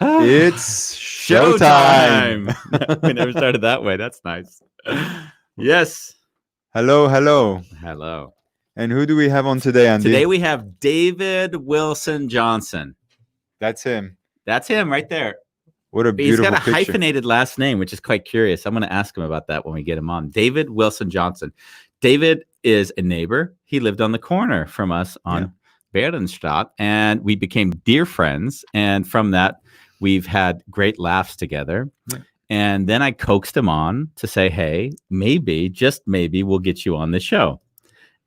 It's showtime. We never started that way. That's nice. Yes. Hello. Hello. And who do we have on today, Andy? Today we have David Wilson Johnson. That's him. That's him right there. What a beautiful He's got a picture. hyphenated last name, which is quite curious. I'm going to ask him about that when we get him on. David Wilson Johnson. David is a neighbor. He lived on the corner from us on Berenstadt, and we became dear friends. And from that, we've had great laughs together. Yeah. And then I coaxed him on to say, hey, maybe, just maybe, we'll get you on the show.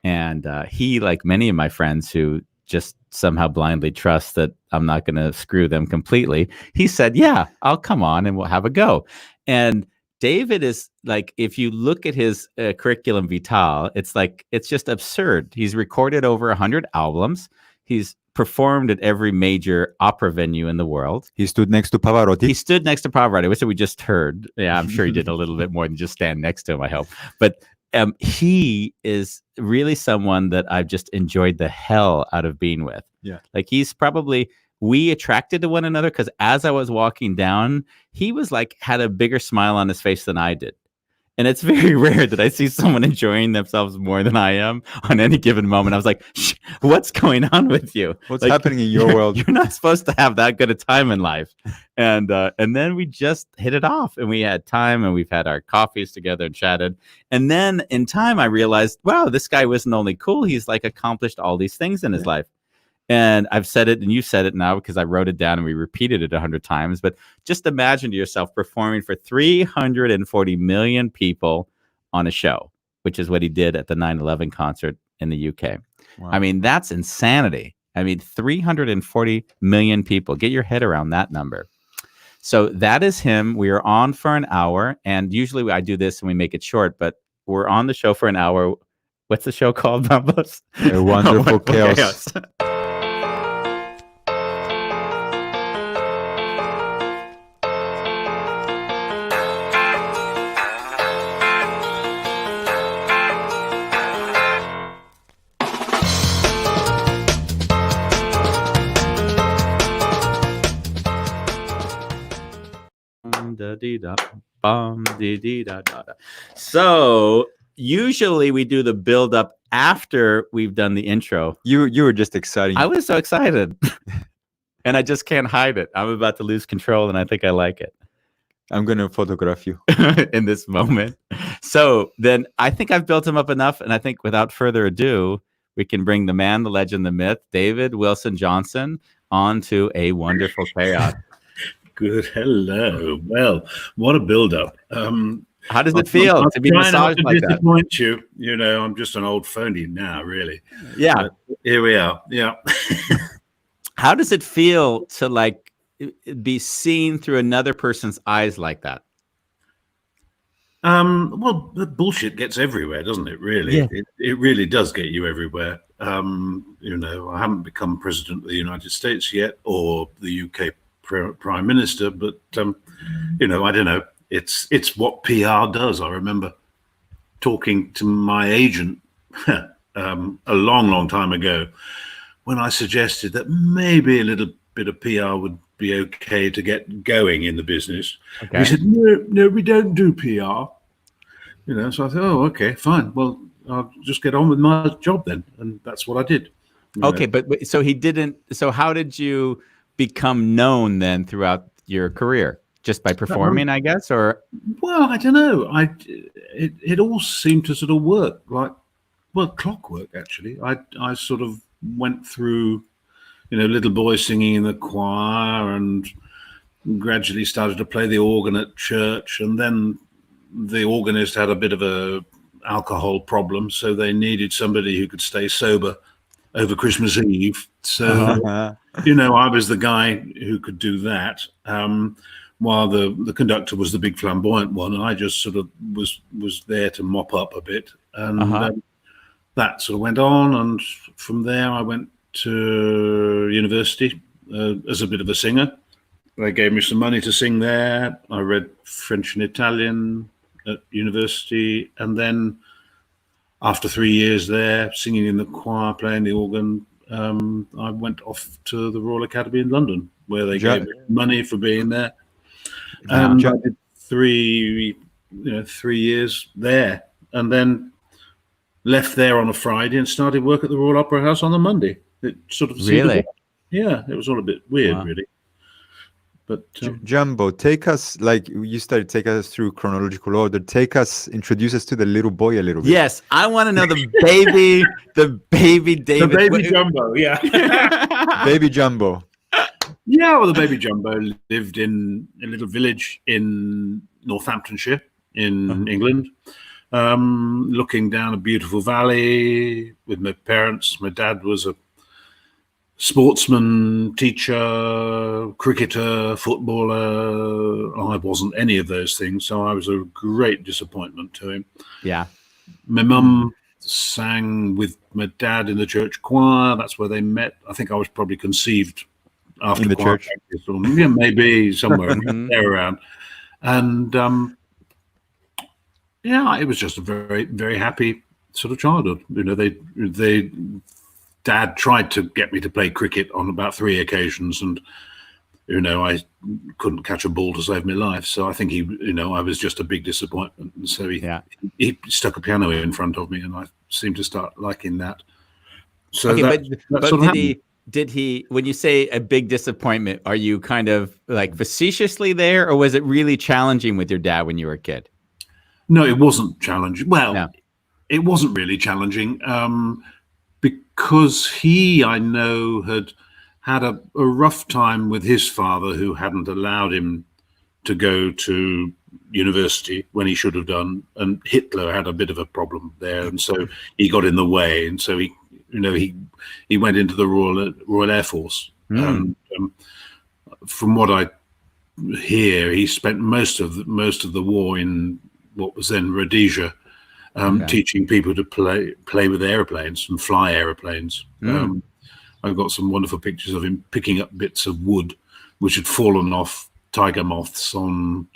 And he, like many of my friends who just somehow blindly trust that I'm not going to screw them completely, he said, yeah, I'll come on and we'll have a go. And David is like, if you look at his curriculum vitae, it's just absurd. He's recorded over 100 albums. He's performed at every major opera venue in the world. He stood next to Pavarotti. He stood next to Pavarotti, which we just heard. Yeah, I'm sure he did a little bit more than just stand next to him, I hope. But he is really someone that I've just enjoyed the hell out of being with. Yeah. Like we attracted to one another because as I was walking down, he was like, had a bigger smile on his face than I did. And it's very rare that I see someone enjoying themselves more than I am on any given moment. I was like, what's going on with you? What's happening in your world? You're not supposed to have that good a time in life. And then we just hit it off and we had time and we've had our coffees together and chatted. And then in time, I realized, wow, this guy wasn't only cool, he's like accomplished all these things in his life. And I've said it and you said it now because I wrote it down and we repeated it 100 times. But just imagine to yourself performing for 340 million people on a show, which is what he did at the 9/11 concert in the UK. Wow. I mean, that's insanity. I mean, 340 million people. Get your head around that number. So that is him. We are on for an hour. And usually I do this and we make it short, but we're on the show for an hour. What's the show called, Bambos? A Wonderful Chaos. So usually we do the build up after we've done the intro. You were just excited. I was so excited. And I just can't hide it. I'm about to lose control and I think I like it. I'm going to photograph you in this moment. So then I think I've built him up enough. And I think without further ado, we can bring the man, the legend, the myth, David Wilson Johnson, onto A Wonderful Chaos. Good. Hello. Well, what a build-up. How does it feel to be massaged like that? Disappoint you. You know, I'm just an old phony now, really. Yeah. But here we are. Yeah. How does it feel to like be seen through another person's eyes like that? Well, the bullshit gets everywhere, doesn't it? Really, yeah. It really does get you everywhere. You know, I haven't become president of the United States yet, or the UK prime minister, but you know, I don't know. It's what PR does. I remember talking to my agent a long time ago when I suggested that maybe a little bit of PR would be okay to get going in the business. Okay. He said, no, we don't do PR. You know, so I thought, oh, okay, fine. Well, I'll just get on with my job then. And that's what I did. Okay, but so he didn't. So how did you become known then throughout your career? Just by performing, I guess, or? Well, I don't know. It all seemed to sort of work like, well, clockwork, actually. I sort of went through, you know, little boys singing in the choir and gradually started to play the organ at church. And then the organist had a bit of a alcohol problem, so they needed somebody who could stay sober over Christmas Eve. So, you know, I was the guy who could do that, while the conductor was the big flamboyant one, and I just sort of was there to mop up a bit. And that sort of went on, and from there I went to university as a bit of a singer. They gave me some money to sing there. I read French and Italian at university, and then after 3 years there, singing in the choir, playing the organ, I went off to the Royal Academy in London, where they Ja- gave me money for being there. Ja- I did 3 years there, and then left there on a Friday and started work at the Royal Opera House on a Monday. It sort of seemed Really? yeah, it was all a bit weird, Wow. really. But Jumbo, take us, like you started, take us through chronological order. Introduce us to the little boy a little bit. Yes, I want to know the baby David. the baby Jumbo, yeah. Baby Jumbo. Yeah, well, the baby Jumbo lived in a little village in Northamptonshire in England, looking down a beautiful valley with my parents. My dad was a sportsman, teacher, cricketer, footballer. I wasn't any of those things, so I was a great disappointment to him. Yeah. My mum sang with my dad in the church choir. That's where they met. I think I was probably conceived after In the choir church? practice, or yeah, maybe somewhere there around. And yeah, it was just a very, very happy sort of childhood. You know, Dad tried to get me to play cricket on about 3 occasions, and I couldn't catch a ball to save my life. So I think I was just a big disappointment. And so he stuck a piano in front of me, and I seemed to start liking that. So Okay, but sort of did he, when you say a big disappointment, are you kind of like facetiously there, or was it really challenging with your dad when you were a kid? No, it wasn't challenging. Well, No. It wasn't really challenging because he, I know, had a rough time with his father, who hadn't allowed him to go to university when he should have done, and Hitler had a bit of a problem there, and so he got in the way, and so he went into the Royal Air Force. And from what I hear, he spent most of the war in what was then Rhodesia, teaching people to play with airplanes and fly airplanes. I've got some wonderful pictures of him picking up bits of wood which had fallen off tiger moths on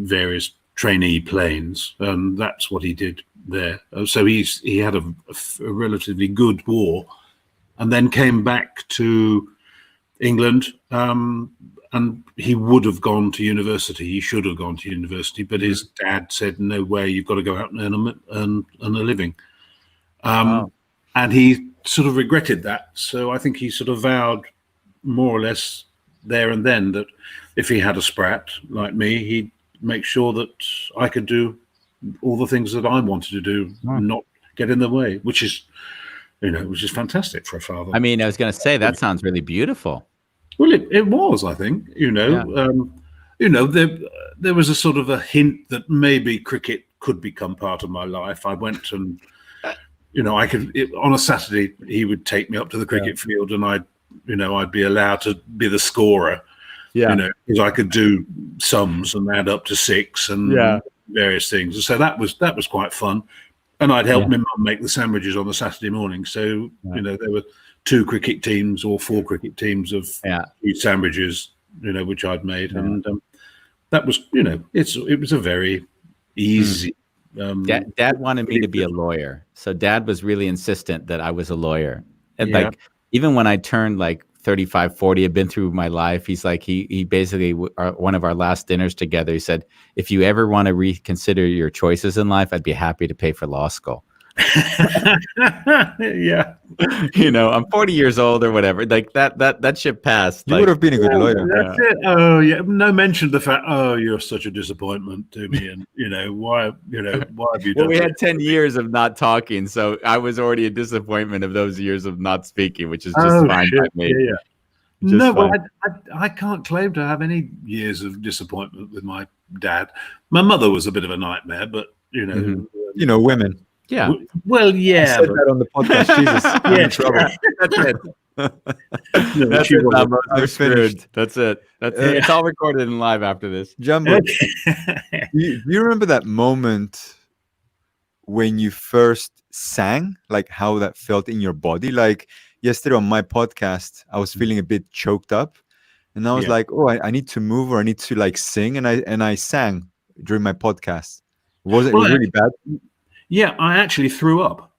various trainee planes, and that's what he did there. So he had a relatively good war, and then came back to England, and he would have gone to university. He should have gone to university, but his dad said, "No way, you've got to go out and earn a living." And he sort of regretted that. So I think he sort of vowed, more or less there and then, that if he had a sprat like me, he'd make sure that I could do all the things that I wanted to do, not get in the way, which is fantastic for a father. I mean, I was going to say, that sounds really beautiful. Well, it was, I think, there was a sort of a hint that maybe cricket could become part of my life. I went and, on a Saturday, he would take me up to the cricket field, and I'd be allowed to be the scorer. Because I could do sums and add up to 6 and various things. So that was quite fun. And I'd help my mum make the sandwiches on the Saturday morning. So, there were 2 cricket teams or 4 cricket teams of sandwiches, which I'd made. And that was, it was a very easy. Dad wanted me to be a lawyer. So Dad was really insistent that I was a lawyer. And like, even when I turned like 35, 40, I've been through my life. He's like, he basically, one of our last dinners together, he said, if you ever want to reconsider your choices in life, I'd be happy to pay for law school. I'm 40 years old or whatever. Like that ship passed. You would have been a good lawyer. That's it. Oh yeah. No mention of the fact, you're such a disappointment to me, and why have you done Well, we had 10 years of not talking, so I was already a disappointment of those years of not speaking, which is just fine by me. No, well, I can't claim to have any years of disappointment with my dad. My mother was a bit of a nightmare, but women. Yeah. Well, yeah. I said that on the podcast. Jesus, I'm in trouble. That's it. I'm screwed. That's it. It's all recorded and live after this. Jumbo, do you remember that moment when you first sang? Like how that felt in your body? Like yesterday on my podcast, I was feeling a bit choked up, and I was like, "Oh, I need to move, or I need to like sing," and I sang during my podcast. Was it really bad? Yeah, I actually threw up,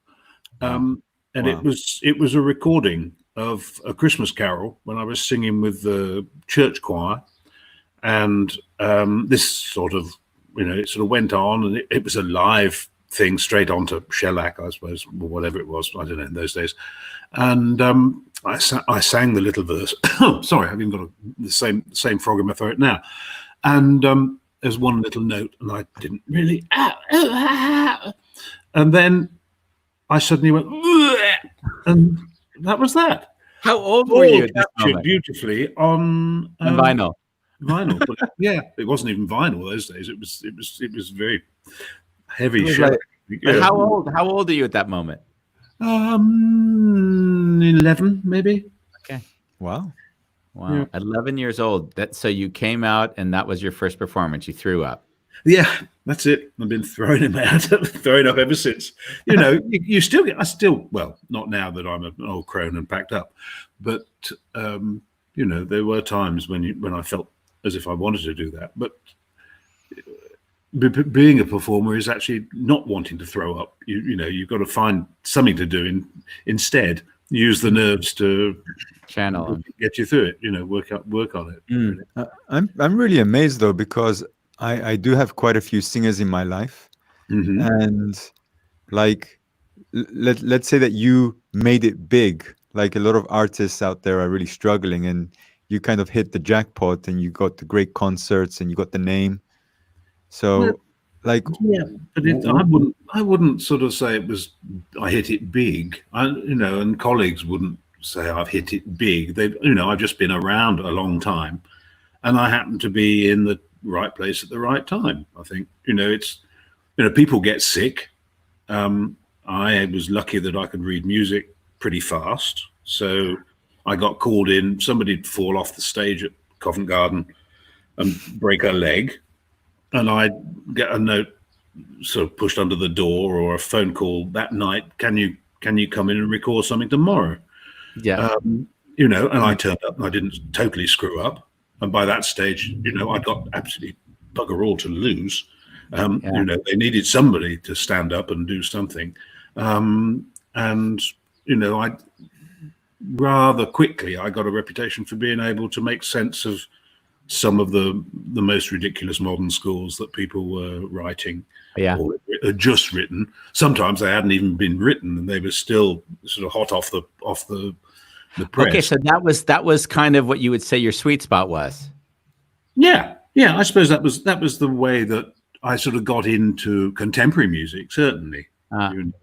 and it was a recording of A Christmas Carol when I was singing with the church choir, and this sort of, it sort of went on, and it was a live thing straight onto shellac, I suppose, or whatever it was. I don't know in those days. And I sang the little verse. Sorry, I've even got the same frog in my throat now. And there's one little note, and I didn't really. And then I suddenly went, and that was that. How old were you at this captured moment? beautifully on Vinyl. Vinyl, but yeah, it wasn't even vinyl those days. It was very heavy. It was like- But how old are you at that moment? 11 maybe. Wow. Wow, Yeah. 11 years old. So you came out, and that was your first performance. You threw up. Yeah, that's it. I've been throwing him out, throwing up ever since. You still get. Well, not now that I'm an old crone and packed up, but there were times when I felt as if I wanted to do that. But being a performer is actually not wanting to throw up. You've got to find something to do instead. Use the nerves to Channel. get you through it. Work on it. Mm. I'm really amazed though, because I do have quite a few singers in my life, Mhm. and like let's say that you made it big. Like a lot of artists out there are really struggling, and you kind of hit the jackpot, and you got the great concerts, and you got the name. So, Well, like, Yeah, but I wouldn't sort of say it was I hit it big. And colleagues wouldn't say I've hit it big. I've just been around a long time, and I happen to be in the right place at the right time. I think people get sick. I was lucky that I could read music pretty fast, so I got called in. Somebody'd fall off the stage at Covent Garden and break a leg, and I'd get a note sort of pushed under the door or a phone call that night. Can you come in and record something tomorrow? Yeah. And I turned up, and I didn't totally screw up. And by that stage, I'd got absolutely bugger all to lose. They needed somebody to stand up and do something. I rather quickly, I got a reputation for being able to make sense of some of the most ridiculous modern scores that people were writing, or had just written. Sometimes they hadn't even been written, and they were still sort of hot off the press. Okay, so that was kind of what you would say your sweet spot was. Yeah. I suppose that was the way that I sort of got into contemporary music. Certainly,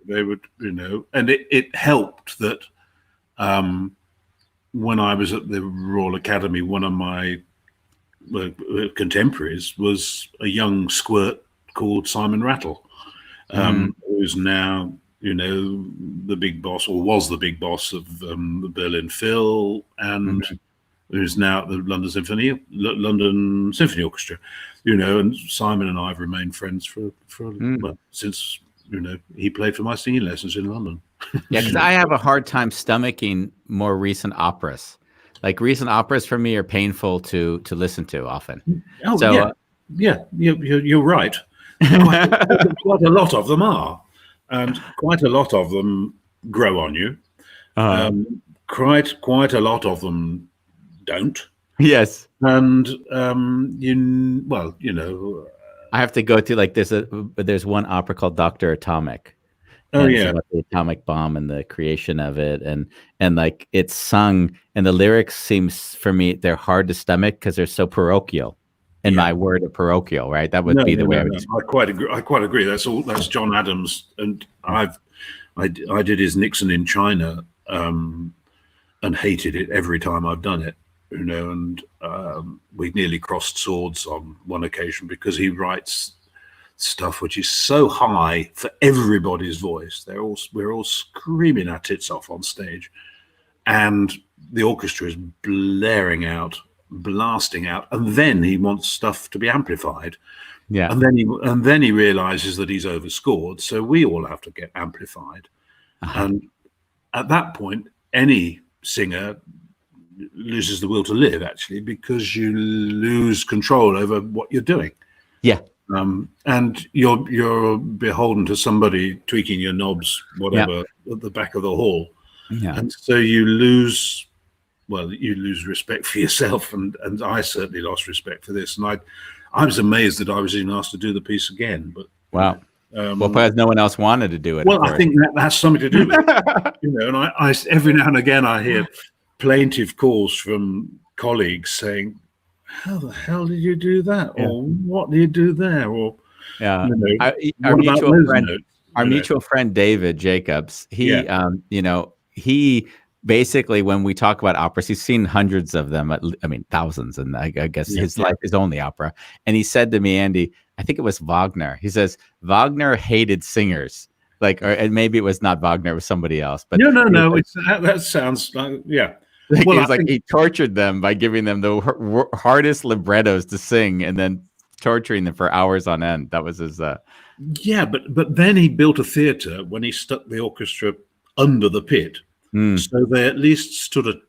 they would, and it helped that when I was at the Royal Academy, one of my contemporaries was a young squirt called Simon Rattle, who's now the big boss, or was the big boss of the Berlin Phil, and who's now at the London Symphony Orchestra. And Simon and I have remained friends for since he played for my singing lessons in London. Yeah, because I have a hard time stomaching more recent operas. Like recent operas for me are painful to listen to often. Oh, so, you're right. Quite a lot of them are, and quite a lot of them grow on you. Quite a lot of them don't. Yes. And I have to go to like there's one opera called Dr. Atomic. Oh, and yeah. it's about the atomic bomb and the creation of it, and like it's sung, and the lyrics seems for me they're hard to stomach because they're so parochial. In my word of parochial, right? That would be the way I would. I quite agree. That's John Adams, and I did his Nixon in China, and hated it every time I've done it. And we nearly crossed swords on one occasion because he writes stuff which is so high for everybody's voice. We're all screaming our tits off on stage, and the orchestra is blasting out, and then he wants stuff to be amplified. Yeah. And then he realizes that he's overscored, so we all have to get amplified. And at that point, any singer loses the will to live, actually, because you lose control over what you're doing. Yeah. And you're beholden to somebody tweaking your knobs, whatever, at the back of the hall. Yeah. and so you lose. Well, you lose respect for yourself, and I certainly lost respect for this. And I was amazed that I was even asked to do the piece again. But Wow. Well, because no one else wanted to do it. well, I think that has something to do with it. And I every now and again I hear plaintive calls from colleagues saying, "How the hell did you do that?" Yeah. Or "What did you do there?" Or Yeah, what about those notes? Our mutual friend David Jacobs, he he basically, when we talk about operas, he's seen hundreds of them, I mean thousands, and I guess his life is only opera. And he said to me, Andy, I think it was Wagner. He says Wagner hated singers, and maybe it was not Wagner, it was somebody else. But no, that sounds like he tortured them by giving them the hardest librettos to sing, and then torturing them for hours on end. That was his. But then he built a theatre when he stuck the orchestra under the pit, so they at least stood a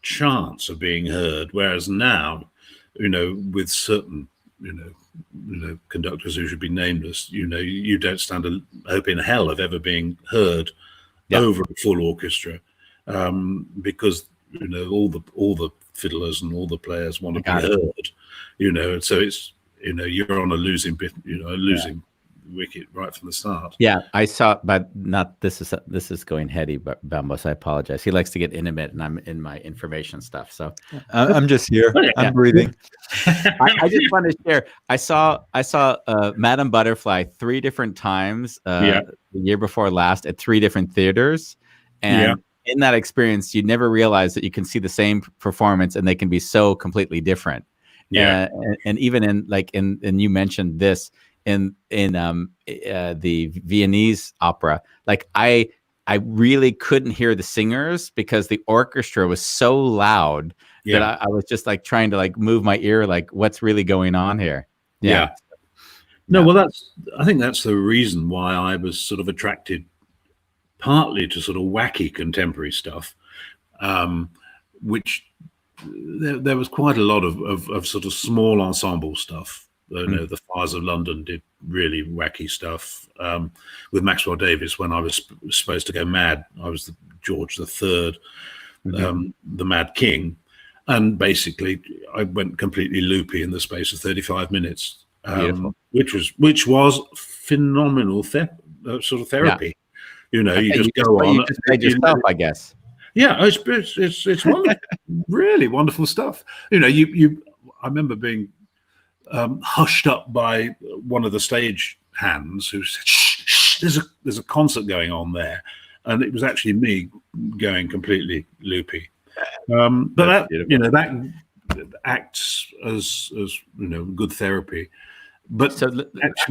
chance of being heard. Whereas now, with certain conductors who should be nameless, you don't stand a hope in hell of ever being heard over a full orchestra, because all the fiddlers and all the players want to be heard. So it's you're on a losing bit, wicket right from the start. Yeah, I saw, but not this is going heady, but Bambos, I apologize. He likes to get intimate, and I'm in my information stuff. So I'm just here. I'm breathing. I just want to share. I saw Madame Butterfly 3 different times the year before last at 3 different theaters, and in that experience, you never realize that you can see the same performance and they can be so completely different. Yeah, and even in you mentioned this. In the Viennese opera, I really couldn't hear the singers because the orchestra was so loud that I was just trying to move my ear, what's really going on here. No, well, I think that's the reason why I was sort of attracted partly to sort of wacky contemporary stuff, which there was quite a lot of sort of small ensemble stuff. The Fires of London did really wacky stuff with Maxwell Davies. When I was supposed to go mad, I was the George III, the Mad King, and basically I went completely loopy in the space of 35 minutes, which was phenomenal sort of therapy. You just go on. You just made yourself, I guess. Yeah, it's wonderful, really wonderful stuff. I remember being hushed up by one of the stage hands who said, "Shh, there's a concert going on there," and it was actually me going completely loopy. But that acts as good therapy. But so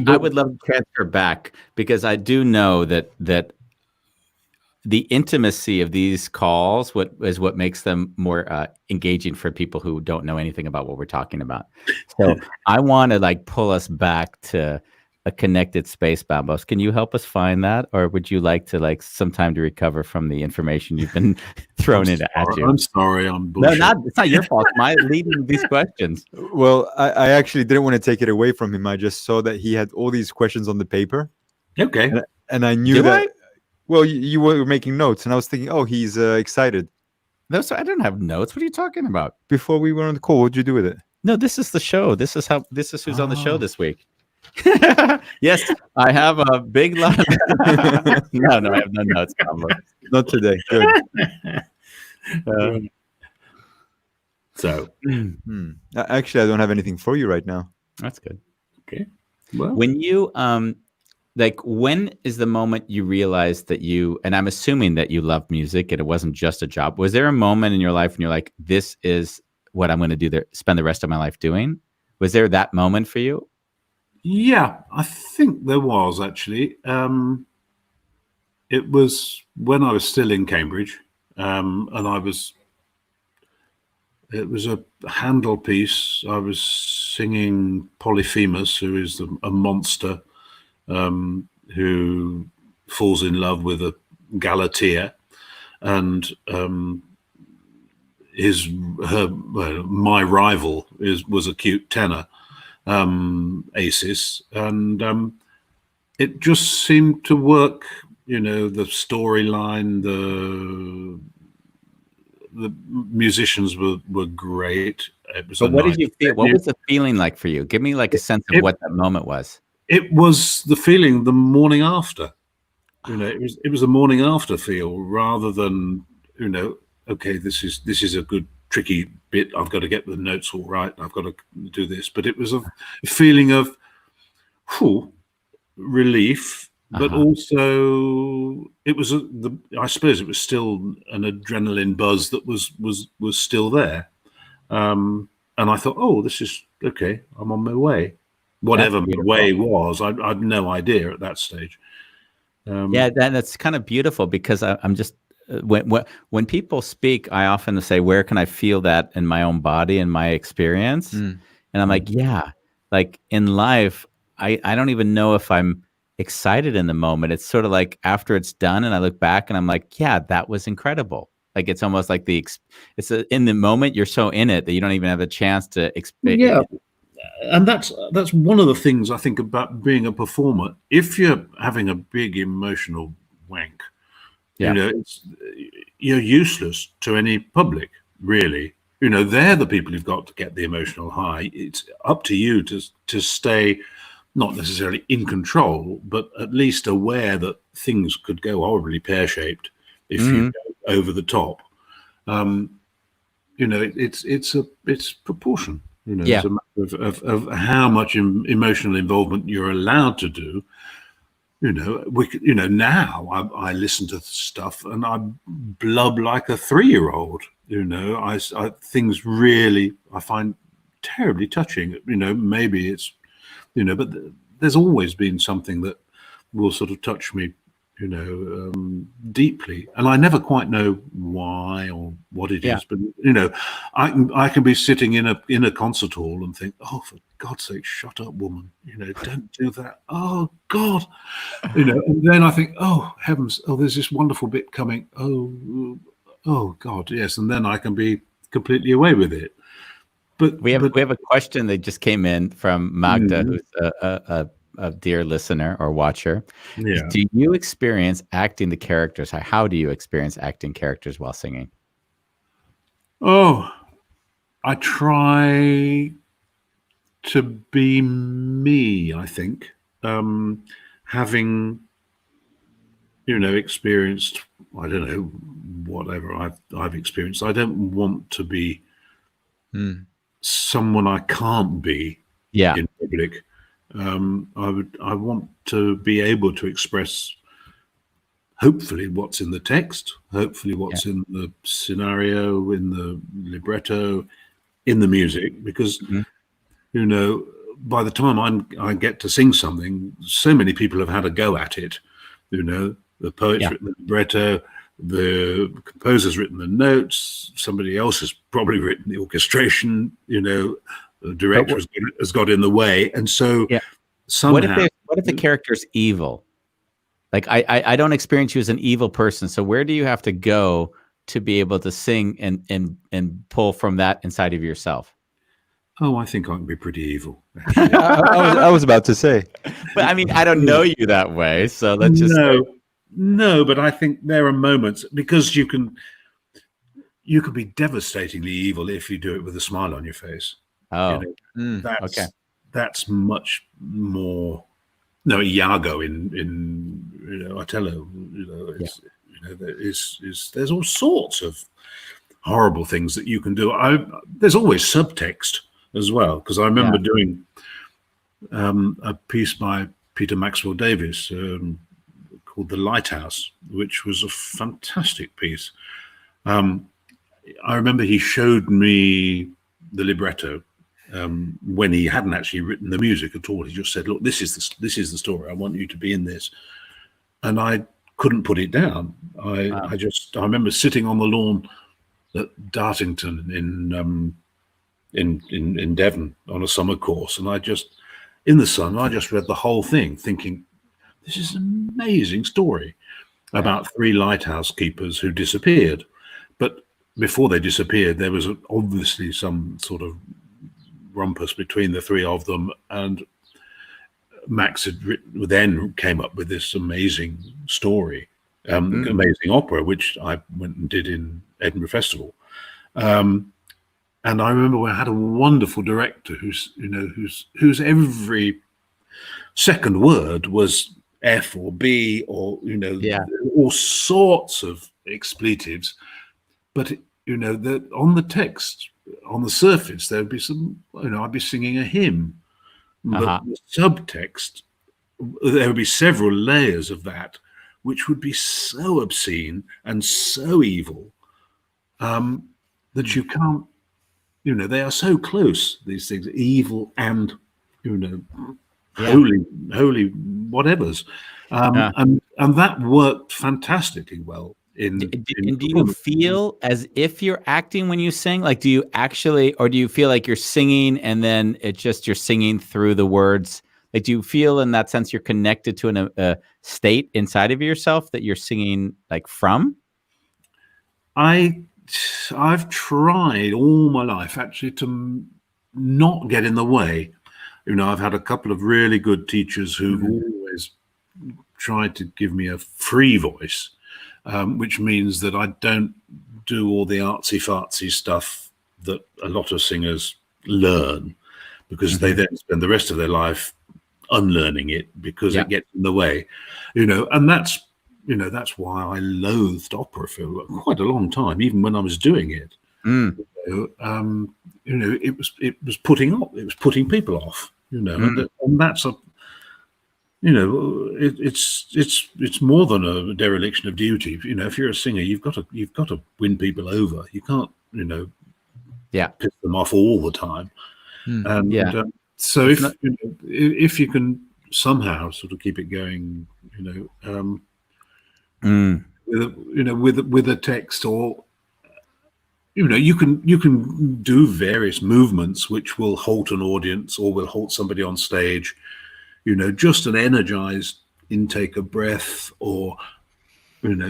I would love to transfer back, because I do know that the intimacy of these calls is what makes them more engaging for people who don't know anything about what we're talking about. So I want to pull us back to a connected space, Bambos. Can you help us find that, or would you like to some time to recover from the information you've been thrown at you? I'm sorry, I'm bullshit. No, it's not your fault. My leading these questions. Well, I actually didn't want to take it away from him. I just saw that he had all these questions on the paper. Okay, and I knew that. Well, you were making notes, and I was thinking, oh, he's excited. No, so I didn't have notes. What are you talking about? Before we were on the call, what did you do with it? No, this is the show. This is who's on the show this week. Yes, I have a big lot of... No, I have no notes. Not today. Good. Actually, I don't have anything for you right now. That's good. Okay. Well, when you when is the moment you realized that and I'm assuming that you love music and it wasn't just a job. Was there a moment in your life when you're like, this is what I'm going to do there, spend the rest of my life doing? Was there that moment for you? Yeah, I think there was actually. It was when I was still in Cambridge, and it was a Handel piece. I was singing Polyphemus, who is a monster who falls in love with a Galatea, and my rival was a cute tenor, Acis, and it just seemed to work You know, the storyline, the musicians were great. It was a But what did nice you feel? What venue. was the feeling like for you? Give me like a sense of It, what that moment was. it was the feeling the morning after. You know, it was a morning after feel rather than, you know, okay, this is a good tricky bit. I've got to get the notes all right. I've got to do this. But it was a feeling of whew, relief, but Uh-huh. also it was I suppose it was still an adrenaline buzz that was still there. And I thought, oh, this is okay. I'm on my way. That's Whatever my beautiful. way was, I'd no idea at that stage. Yeah, that's kind of beautiful because I'm just when people speak, I often say, "Where can I feel that in my own body and my experience?" Mm. And I'm like, "Yeah, like in life, I don't even know if I'm excited in the moment. It's sort of like after it's done, and I look back and I'm like, yeah, that was incredible. Like it's almost like in the moment you're so in it that you don't even have a chance to Yeah, and that's one of the things I think about being a performer. If you're having a big emotional wank, you Yeah, know, you're useless to any public, really. You know, they're the people who've got to get the emotional high. It's up to you to stay not necessarily in control, but at least aware that things could go horribly pear-shaped if you hmm go over the top. Um, you know, it's proportion. You know, it's yeah, a matter of how much emotional involvement you're allowed to do. You know, now I listen to stuff and I blub like a 3-year-old. You know, things really I find terribly touching. You know, maybe it's, you know, but there's always been something that will sort of touch me, you know, deeply, and I never quite know why or what it yeah. is. But you know, I can be sitting in a concert hall and think, oh, for God's sake, shut up, woman! You know, don't do that. Oh God, you know. And then I think, oh heavens, oh, there's this wonderful bit coming. Oh God, yes. And then I can be completely away with it. But We have a question that just came in from Magda, mm, who's a dear listener or watcher. yeah. Do you experience acting the characters? How do you experience acting characters while singing? Oh, I try to be me, I think. Having, you know, experienced, I don't know, whatever I've experienced, I don't want to be Mm. someone I can't be Yeah, in public. I want to be able to express hopefully what's in the text, hopefully yeah, what's in the scenario, in the libretto, in the music, because mhm, you know, by the time I get to sing something, so many people have had a go at it. You know, the poet's yeah. written the libretto, the composer's written the notes, somebody else has probably written the orchestration. You know, the But director has got in the way, and so yeah, somehow, what if the character's evil? Like I don't experience you as an evil person. So where do you have to go to be able to sing and pull from that inside of yourself? oh, I think I can be pretty evil, actually. I was about to say. But I mean, I don't know you that way, so let's just say, No, no, but I think there are moments because you can be devastatingly evil if you do it with a smile on your face. You oh, know, Mm. okay, that's much more. No, Iago in you know Otello. You know, yeah, there is there's all sorts of horrible things that you can do. There's always subtext as well because I yeah, remember doing a piece by Peter Maxwell Davies called "The Lighthouse," which was a fantastic piece. Um, I remember he showed me the libretto when he hadn't actually written the music at all. He just said, "Look, this is the story. I want you to be in this," and I couldn't put it down. wow, I remember sitting on the lawn at Dartington in Devon on a summer course, and in the sun I just read the whole thing, thinking this is an amazing story yeah, about 3 lighthouse keepers who disappeared. But before they disappeared, there was obviously some sort of rumpus between the 3 of them, and Max then came up with this amazing story, amazing opera, which I went and did in Edinburgh Festival. And I remember we had a wonderful director whose every second word was F or B or all sorts of expletives, but on the text, on the surface, there'd be some, I'd be singing a hymn, but the subtext, there would be several layers of that, which would be so obscene and so evil that you can't, they are so close, these things, evil and, holy whatevers. And that worked fantastically well. And do you feel as if you're acting when you sing? Like, do you actually, or do you feel like you're singing and then it's just you're singing through the words? Like, do you feel in that sense you're connected to a state inside of yourself that you're singing like from? I've tried all my life actually to not get in the way. I've had a couple of really good teachers who've always tried to give me a free voice, which means that I don't do all the artsy-fartsy stuff that a lot of singers learn, because they then spend the rest of their life unlearning it because it gets in the way, and that's why I loathed opera for quite a long time, even when I was doing it. It was putting people off, and that's a, it's more than a dereliction of duty. If you're a singer, you've got to win people over. You can't, piss them off all the time. So if you can somehow sort of keep it going, with a text, or you can do various movements which will halt an audience or will halt somebody on stage, just an energized intake of breath, or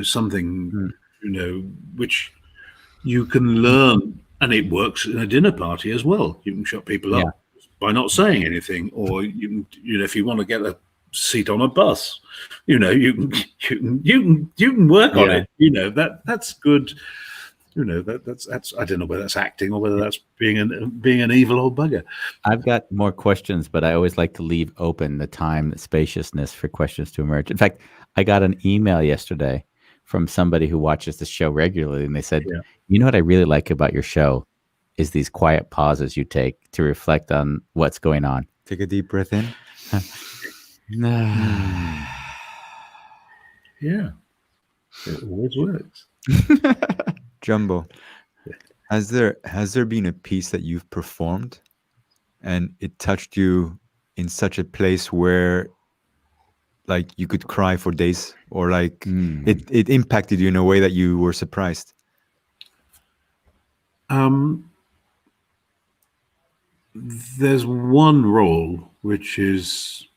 something which you can learn, and it works in a dinner party as well. You can shut people up by not saying anything, or you can, if you want to get a seat on a bus, you can work on it. That's good. That's I don't know whether that's acting or whether that's being an evil old bugger. I've got more questions, but I always like to leave open the time, the spaciousness for questions to emerge. In fact, I got an email yesterday from somebody who watches the show regularly, and they said, "You know what I really like about your show is these quiet pauses you take to reflect on what's going on." Take a deep breath in. Yeah, it always works. Jumbo, has there been a piece that you've performed and it touched you in such a place where like you could cry for days, or like it impacted you in a way that you were surprised? There's one role which is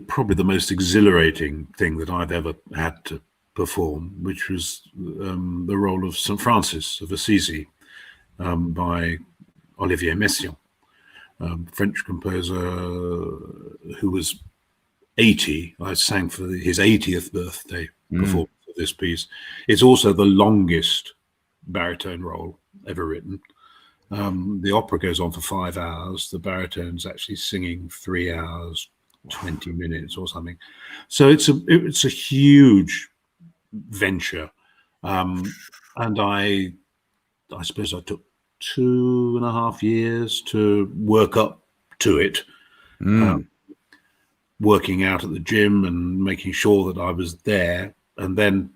probably the most exhilarating thing that I've ever had to perform, which was the role of St. Francis of Assisi by Olivier Messiaen, French composer who was 80. I sang for his 80th birthday performance of this piece. It's also the longest baritone role ever written. The opera goes on for 5 hours. The baritone's actually singing 3 hours, 20 minutes or something. So it's a huge venture, and I suppose I took 2.5 years to work up to it, working out at the gym and making sure that I was there. And then,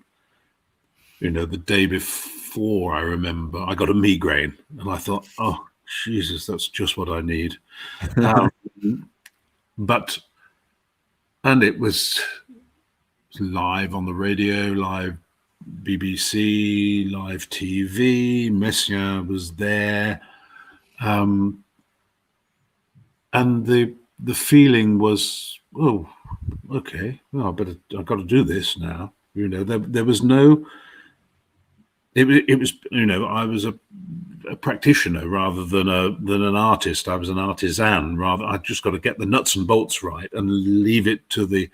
the day before, I remember I got a migraine, and I thought, oh Jesus, that's just what I need. And it was live on the radio, live BBC, live TV. Messiaen was there, and the feeling was, oh, okay, well, I've got to do this now. There was no It was, I was a practitioner rather than an artist. I was an artisan rather. I just got to get the nuts and bolts right and leave it to the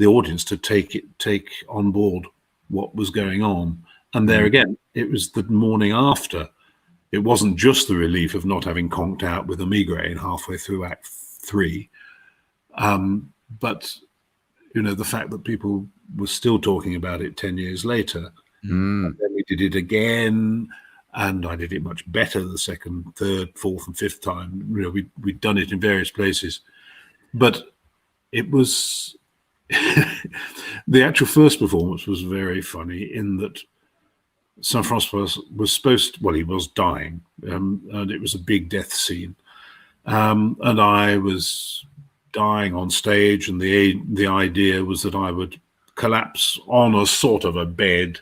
audience to take on board what was going on. And there again, it was the morning after. It wasn't just the relief of not having conked out with a migraine halfway through Act 3, but the fact that people were still talking about it 10 years later. And then we did it again, and I did it much better the second, third, fourth, and fifth time. We'd done it in various places, but it was the actual first performance was very funny in that Saint-François was he was dying, and it was a big death scene, and I was dying on stage, and the idea was that I would collapse on a sort of a bed,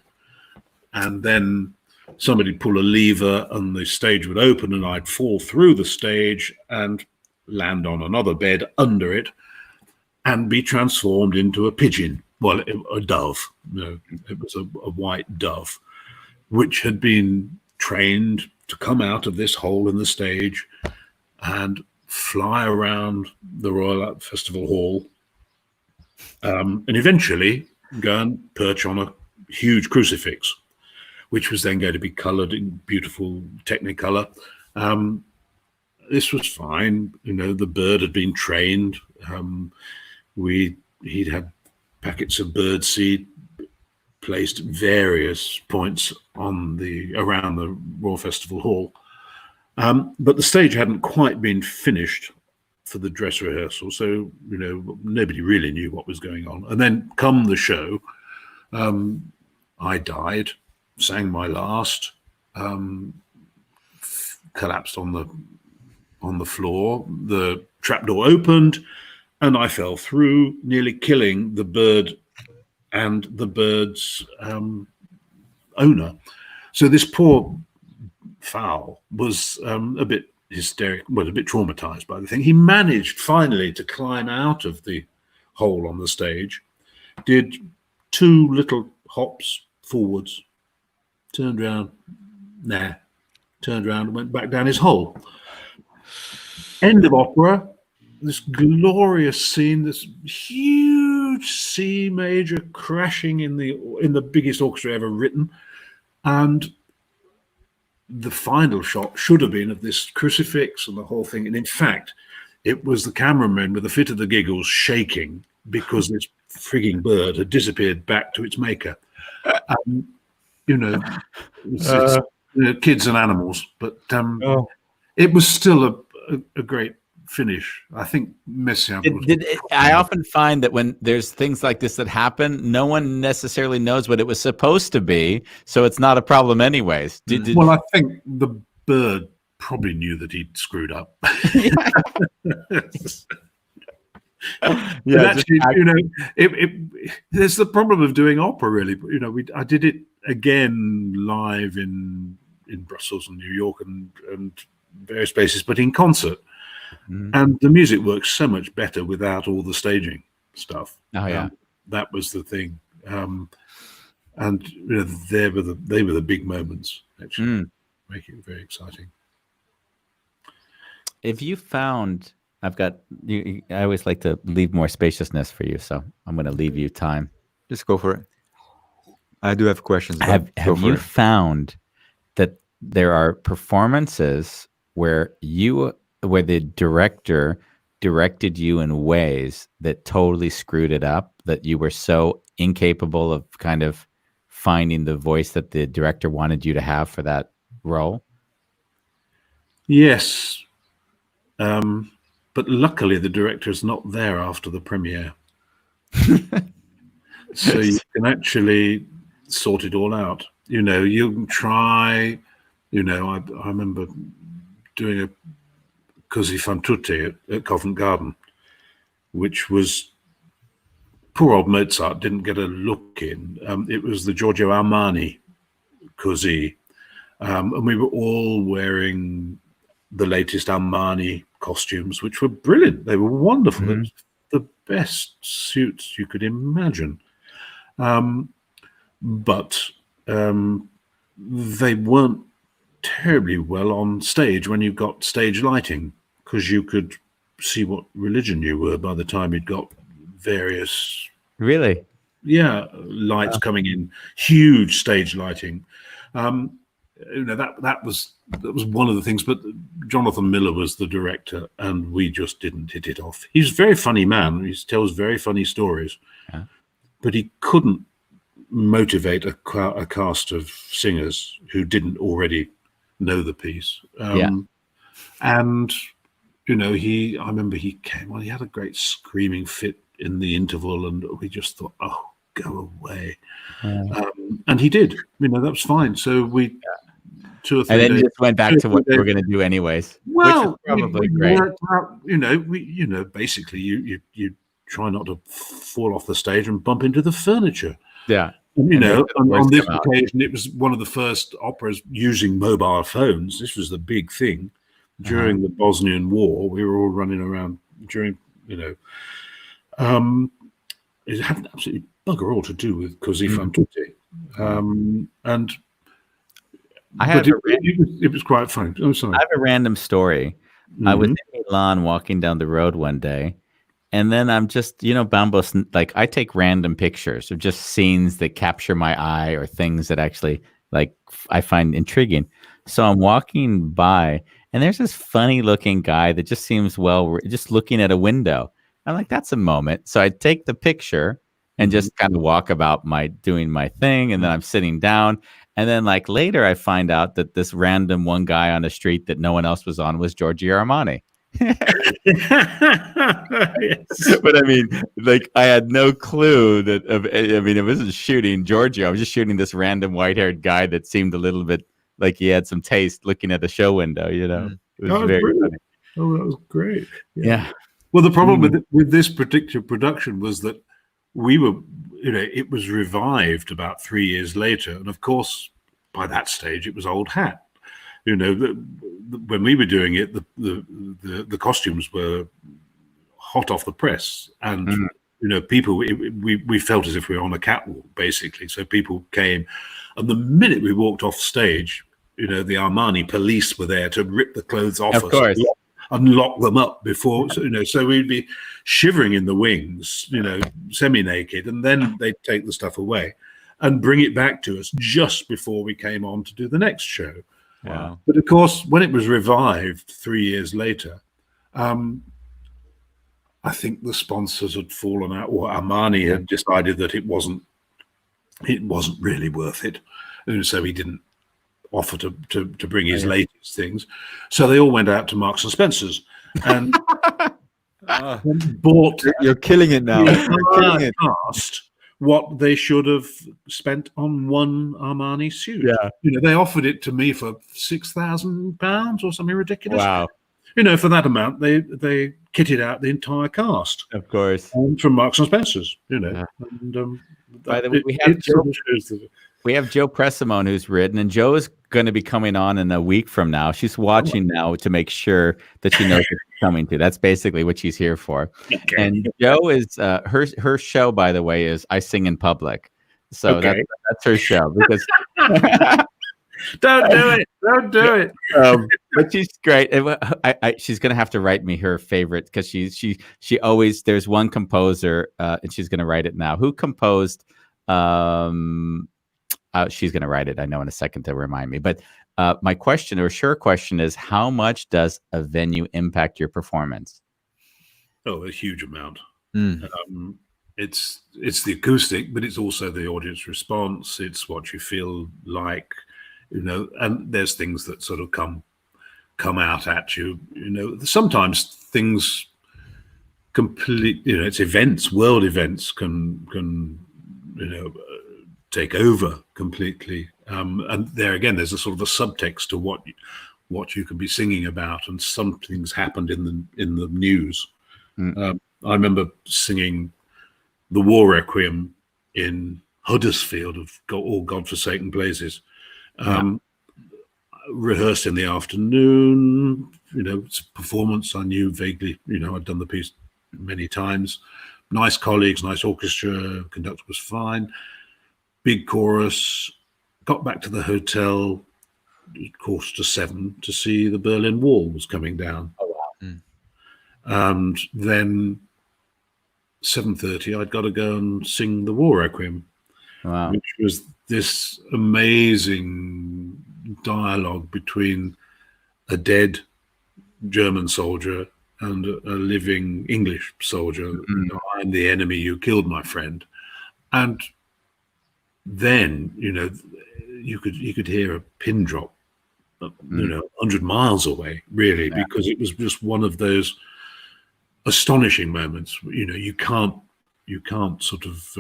and then somebody pull a lever and the stage would open and I'd fall through the stage and land on another bed under it and be transformed into a pigeon. Well, a dove. It was a white dove, which had been trained to come out of this hole in the stage and fly around the Royal Albert Festival Hall, and eventually go and perch on a huge crucifix, which was then going to be coloured in beautiful Technicolor. This was fine. The bird had been trained. He'd had packets of bird seed placed at various points around the Royal Festival Hall. But the stage hadn't quite been finished for the dress rehearsal, so nobody really knew what was going on. And then come the show, I died, sang my last, collapsed on the floor. The trapdoor opened, and I fell through, nearly killing the bird and the bird's owner. So this poor fowl was a bit hysterical, a bit traumatized by the thing. He managed finally to climb out of the hole on the stage, did 2 little hops forwards, turned around and went back down his hole. End of opera. This glorious scene, this huge C major crashing in the biggest orchestra ever written, and the final shot should have been of this crucifix and the whole thing. And in fact, it was the cameraman with a fit of the giggles shaking because this frigging bird had disappeared back to its maker. It's kids and animals, but it was still a great finish. I think Messiaen. I often find that when there's things like this that happen, no one necessarily knows what it was supposed to be, so it's not a problem anyways. Well, I think the bird probably knew that he'd screwed up. Actually, there's the problem of doing opera, really. I did it again live in Brussels and New York and various places, but in concert. And the music works so much better without all the staging stuff. Oh yeah, that was the thing. And they were the big moments, actually, make it very exciting. If you found, I always like to leave more spaciousness for you, so I'm going to leave you time. Just go for it. I do have questions. Have you found that there are performances where the director directed you in ways that totally screwed it up, that you were so incapable of kind of finding the voice that the director wanted you to have for that role? Yes. But luckily the director is not there after the premiere. So you can actually sort it all out. You can try, I remember doing a Così fan tutte at Covent Garden, which was, poor old Mozart didn't get a look in. It was the Giorgio Armani Così, and we were all wearing the latest Armani costumes, which were brilliant. They were wonderful. It was the best suits you could imagine. But they weren't terribly well on stage when you got stage lighting, because you could see what religion you were by the time you'd got various Really? lights coming in, huge stage lighting. That was one of the things. But Jonathan Miller was the director, and we just didn't hit it off. He's a very funny man. He tells very funny stories, but he couldn't motivate a cast of singers who didn't already know the piece. And I remember he came on. He had a great screaming fit in the interval, and we just thought, oh, go away. And he did. that was fine. So we 2 or 3 and then days, just went back to what we were going to do anyways. well, which is probably we great. worked out, basically you try not to fall off the stage and bump into the furniture. Yeah. On this occasion, it was one of the first operas using mobile phones. This was the big thing during the Bosnian War. We were all running around during, it had absolutely bugger all to do with Così fan tutte. And it was quite fun. I'm sorry. I have a random story. I was in Milan walking down the road one day, and then I'm just, Bambos, like I take random pictures of just scenes that capture my eye or things that actually I find intriguing. So I'm walking by, and there's this funny looking guy that just seems just looking at a window. I'm like, that's a moment. So I take the picture and just kind of walk about doing my thing. And then I'm sitting down. And then later I find out that this random one guy on the street that no one else was on was Giorgio Armani. Yes. But I mean, I had no clue that it wasn't shooting Giorgio. I was just shooting this random white-haired guy that seemed a little bit like he had some taste looking at the show window, It was very funny. Oh, that was great. Yeah. Well, the problem with this particular production was that we were, it was revived about 3 years later. And of course, by that stage, it was old hat. When we were doing it, the costumes were hot off the press. And, people, we felt as if we were on a catwalk, basically. So people came. And the minute we walked off stage, the Armani police were there to rip the clothes off us. Of course. And lock them up before, so we'd be shivering in the wings, semi-naked, and then they'd take the stuff away and bring it back to us just before we came on to do the next show. Wow. But of course, when it was revived 3 years later, I think the sponsors had fallen out, or Armani had decided that it wasn't really worth it, and so he didn't offer to bring his latest things. So they all went out to Marks and Spencer's and bought. You're killing it now. You're killing it. What they should have spent on one Armani suit. Yeah. They offered it to me for £6,000 or something ridiculous. Wow. For that amount, they kitted out the entire cast. Of course. From Marks and Spencer's. Yeah. And by the way, we have Joe Pressimone who's written, and Joe is going to be coming on in a week from now. She's watching now to make sure that she knows what she's coming to. That's basically what she's here for. Okay. And Joe is her show, by the way, is I Sing in Public. So that's her show because don't do it. But she's great. She's going to have to write me her favorite because she always, there's one composer and she's going to write it now. Who composed? She's going to write it, I know, in a second to remind me. But my question is, how much does a venue impact your performance? Oh, a huge amount. It's the acoustic, but it's also the audience response. It's what you feel like, and there's things that sort of come out at you. Sometimes things it's events, world events can take over completely. And there again, there's a sort of a subtext to what you can be singing about, and some things happened in the news. I remember singing the War Requiem in Huddersfield of All God-Forsaken Places. Rehearsed in the afternoon. It's a performance. I knew vaguely. I'd done the piece many times. Nice colleagues, nice orchestra. Conductor was fine. Big chorus, got back to the hotel 6:45 to see the Berlin Wall was coming down. Oh, wow. And then 7:30, I'd got to go and sing the War Requiem, Wow. which was this amazing dialogue between a dead German soldier and a living English soldier. I'm the enemy, you killed my friend. And then, you could hear a pin drop, 100 miles away, really, because it was just one of those astonishing moments. You can't sort of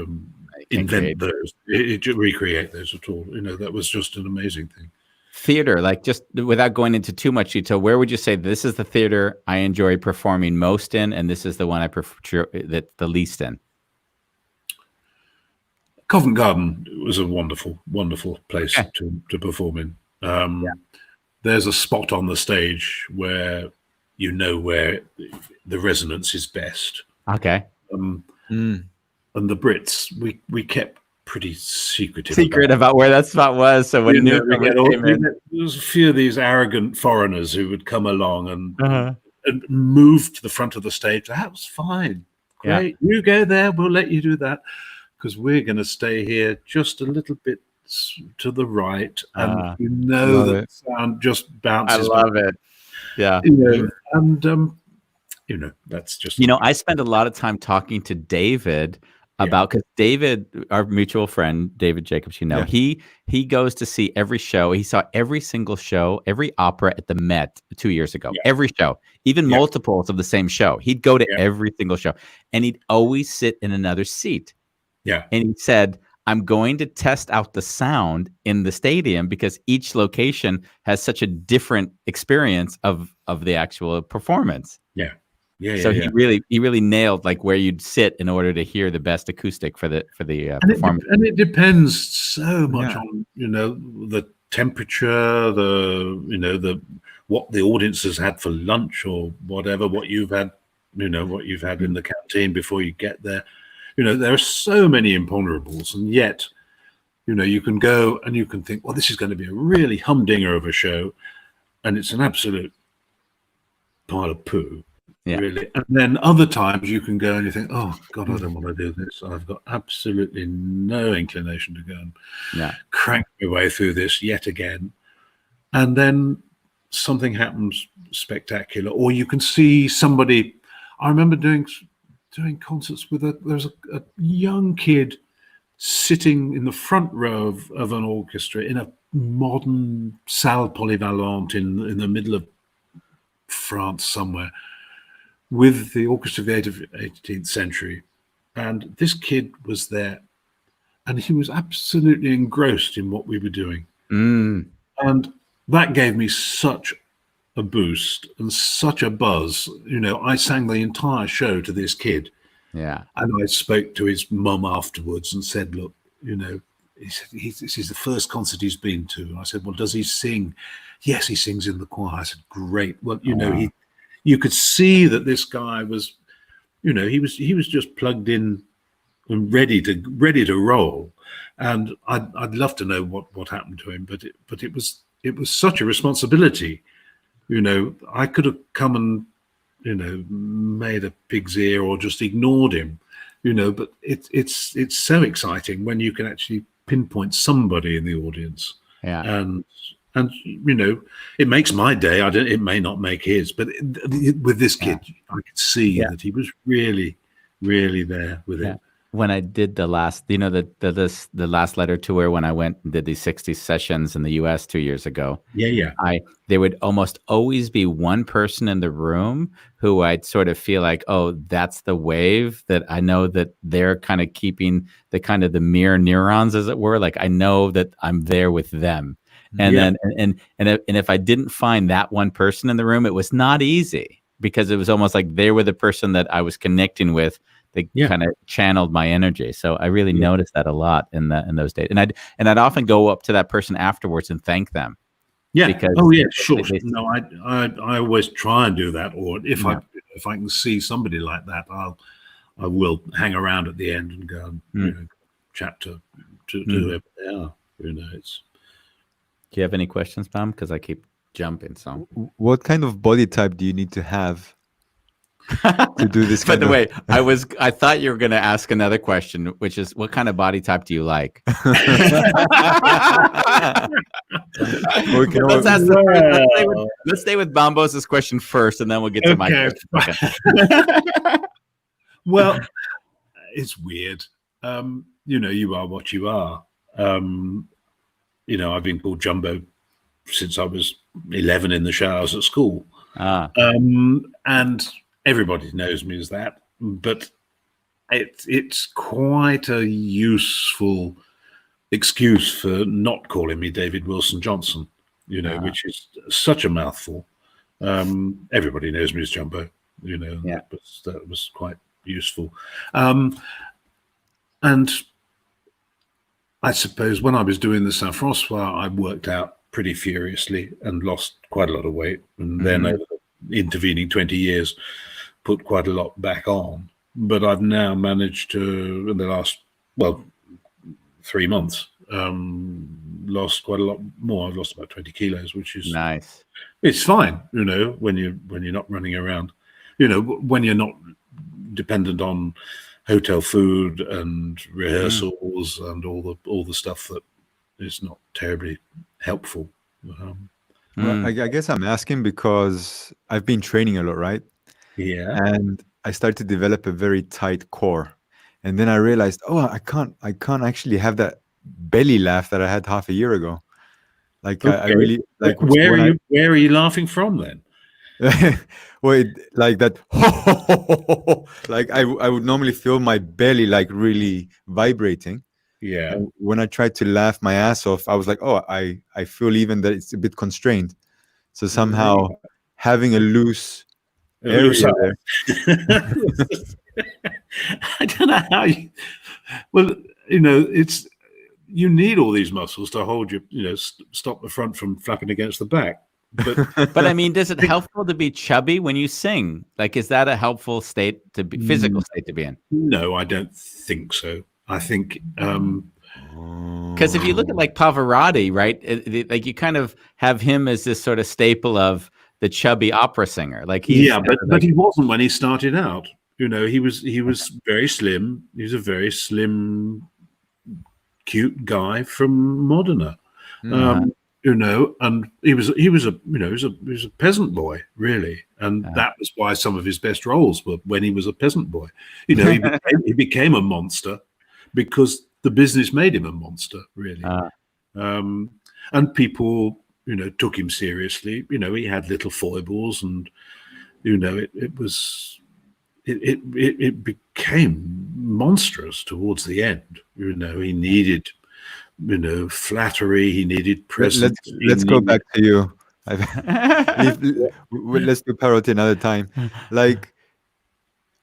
invent those, recreate those at all. That was just an amazing thing. Theater, like, just without going into too much detail, where would you say this is the theater I enjoy performing most in, and this is the one I prefer the least in? Covent Garden was a wonderful, wonderful place to perform in. There's a spot on the stage where where the resonance is best. Okay. And the Brits, we kept pretty secretive about where that spot was. So when there's a few of these arrogant foreigners who would come along and move to the front of the stage. That was fine. Great. You go there, we'll let you do that, because we're going to stay here just a little bit to the right, and the sound just bounces. I love it. Yeah. And that's just I spend a lot of time talking to David about, because David, our mutual friend, David Jacobs, he goes to see every show. He saw every single show, every opera at the Met 2 years ago. Every show, even multiples of the same show. He'd go to every single show, and he'd always sit in another seat. Yeah. And he said, I'm going to test out the sound in the stadium, because each location has such a different experience of the actual performance. Yeah. So he really nailed like where you'd sit in order to hear the best acoustic for the performance. And it depends so much on the temperature, what the audience has had for lunch or whatever, what you've had in the canteen before you get there. There are so many imponderables, and yet you can go and you can think, well, this is going to be a really humdinger of a show, and it's an absolute pile of poo. Yeah. Really. And then other times you can go and you think, oh God, I don't want to do this. I've got absolutely no inclination to go and crank my way through this yet again. And then something happens spectacular, or you can see somebody. I remember doing concerts with there's a young kid sitting in the front row of an orchestra in a modern salle polyvalente in the middle of France somewhere, with the orchestra of the 18th century. And this kid was there, and he was absolutely engrossed in what we were doing. And that gave me such a boost and such a buzz. I sang the entire show to this kid. Yeah. And I spoke to his mum afterwards and said, look, this is the first concert he's been to. And I said, well, does he sing? Yes, he sings in the choir. I said, great. Well, you could see that this guy was, he was just plugged in and ready to roll. And I'd love to know what happened to him, but it was such a responsibility. I could have come and made a pig's ear or just ignored him, but it's so exciting when you can actually pinpoint somebody in the audience. Yeah. And it makes my day. It may not make his, but with this kid, I could see that he was really, really there with it. When I did the last, the last letter tour, when I went and did these 60 sessions in the U.S. 2 years ago, there would almost always be one person in the room who I'd sort of feel like, oh, that's the wave that I know that they're kind of keeping the mirror neurons, as it were. Like I know that I'm there with them. And then, and if I didn't find that one person in the room, it was not easy, because it was almost like they were the person that I was connecting with. They kind of channeled my energy. So I really noticed that a lot in those days. And I'd often go up to that person afterwards and thank them. Yeah. Because sure. No, I always try and do that. Or if I can see somebody like that, I will hang around at the end and go and chat to whoever they are. It's Do you have any questions, Pam? Because I keep jumping. So, What kind of body type do you need to have to do this by kind the of? way, I thought you were going to ask another question, which is, what kind of body type do you like? We can Let's all- ask the first, Well, let's stay with Bambos' question first, and then we'll get to my okay. question. Okay. Well, it's weird. You are what you are. I've been called Jumbo since I was 11 in the showers at school. Ah, And everybody knows me as that. But it's quite a useful excuse for not calling me David Wilson Johnson, which is such a mouthful. Everybody knows me as Jumbo, Yeah. that was quite useful. And I suppose when I was doing the Saint Francois, I worked out pretty furiously and lost quite a lot of weight. And then over the intervening 20 years, put quite a lot back on. But I've now managed to, in the last, 3 months, lost quite a lot more. I've lost about 20 kilos, which is nice. it's fine, when you're not running around, when you're not dependent on hotel food and rehearsals and all the stuff that is not terribly helpful. Well, I guess I'm asking because I've been training a lot, right? Yeah. And I started to develop a very tight core. And then I realized, I can't actually have that belly laugh that I had half a year ago. Like I really like Where are you laughing from then? like that like I would normally feel my belly like really vibrating. Yeah. And when I tried to laugh my ass off, I was like, I feel even that it's a bit constrained. So somehow having a loose area there. I don't know how you. Well, it's you need all these muscles to hold you. Stop the front from flapping against the back. But I mean, is it helpful to be chubby when you sing? Like, is that a helpful state to be, physical state to be in? No, I don't think so. I think because if you look at like Pavarotti, right, like you kind of have him as this sort of staple of the chubby opera singer. Like but he wasn't when he started out. He was very slim. He was a very slim, cute guy from Modena. And he was a peasant boy, really, and that was why some of his best roles were when he was a peasant boy. He became a monster because the business made him a monster, really. And people, took him seriously. He had little foibles, and it became monstrous towards the end. He needed flattery. He needed presence. Let's go back to you. Let's do Parrot another time. Like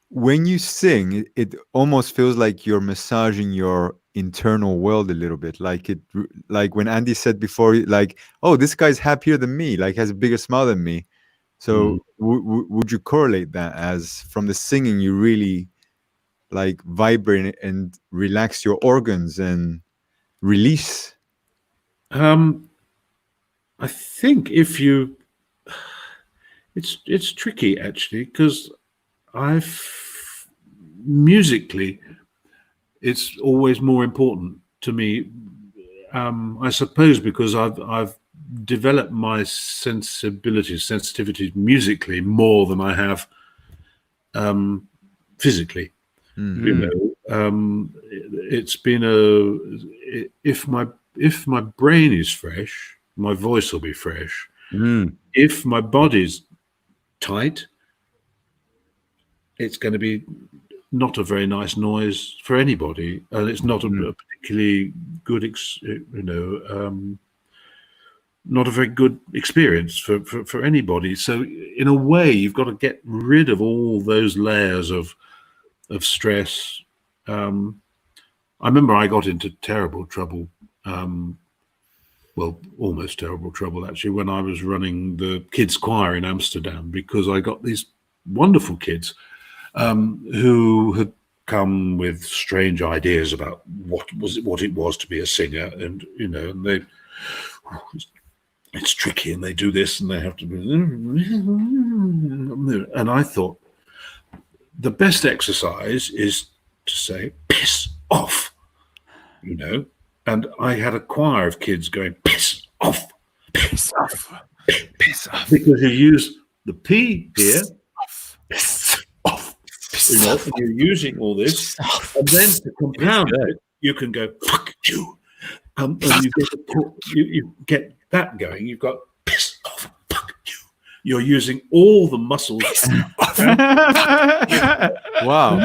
when you sing, it almost feels like you're massaging your internal world a little bit. Like when Andy said before, like, oh, this guy's happier than me, like has a bigger smile than me. So would you correlate that as from the singing, you really like vibrate and relax your organs and release? I think if you, it's tricky actually, because musically, it's always more important to me. I suppose because I've developed my sensitivity musically more than I have physically. It's been if my brain is fresh, my voice will be fresh. If my body's tight, it's going to be not a very nice noise for anybody, and it's not a particularly good, not a very good experience for anybody. So, in a way, you've got to get rid of all those layers of stress. I remember I got into terrible trouble. Almost terrible trouble actually, when I was running the kids' choir in Amsterdam, because I got these wonderful kids who had come with strange ideas about what it was to be a singer, and and they it's tricky, and they do this, and they have to. And I thought the best exercise is to say "piss off," And I had a choir of kids going "piss off, Piss off. Piss off. because you use the P here, Piss off. And you're using all this, and then to compound it, you can go "fuck you," and you get that going. You've got "piss off, fuck you." You're using all the muscles. Wow.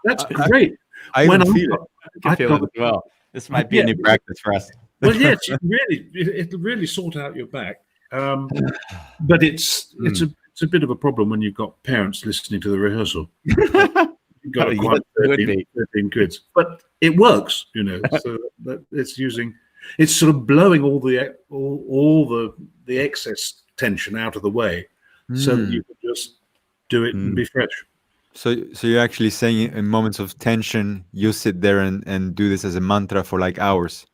That's great. I When even I feel it. got- I I feel got- it as well. This might be a new practice for us. Well, yes, it'll really sort out your back. But it's a bit of a problem when you've got parents listening to the rehearsal. You've got Yes, quite it would 13 kids, but it works, So that it's sort of blowing all the excess tension out of the way, so that you can just do it and be fresh. So you're actually saying in moments of tension, you sit there and do this as a mantra for like hours.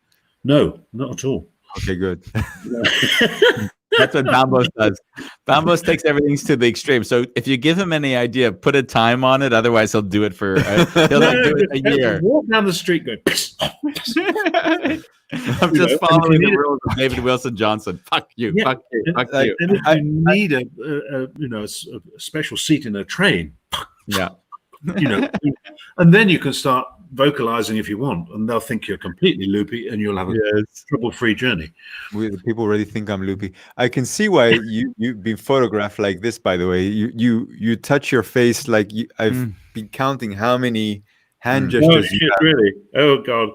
No, not at all. Okay, good. That's what Bambos does. Bambos takes everything to the extreme. So if you give him any idea, put a time on it. Otherwise, he'll do it for do it a year. Walk down the street going, "Piss off." I'm just following the rules of David Wilson Johnson. Fuck you. Yeah. Fuck you. Fuck And you. if you need a special seat in a train, Yeah. and then you can start vocalizing if you want, and they'll think you're completely loopy, and you'll have a trouble-free journey. People already think I'm loopy. I can see why you've been photographed like this. By the way, you touch your face like I've been counting how many hand Oh, gestures. shit, really? Oh, God.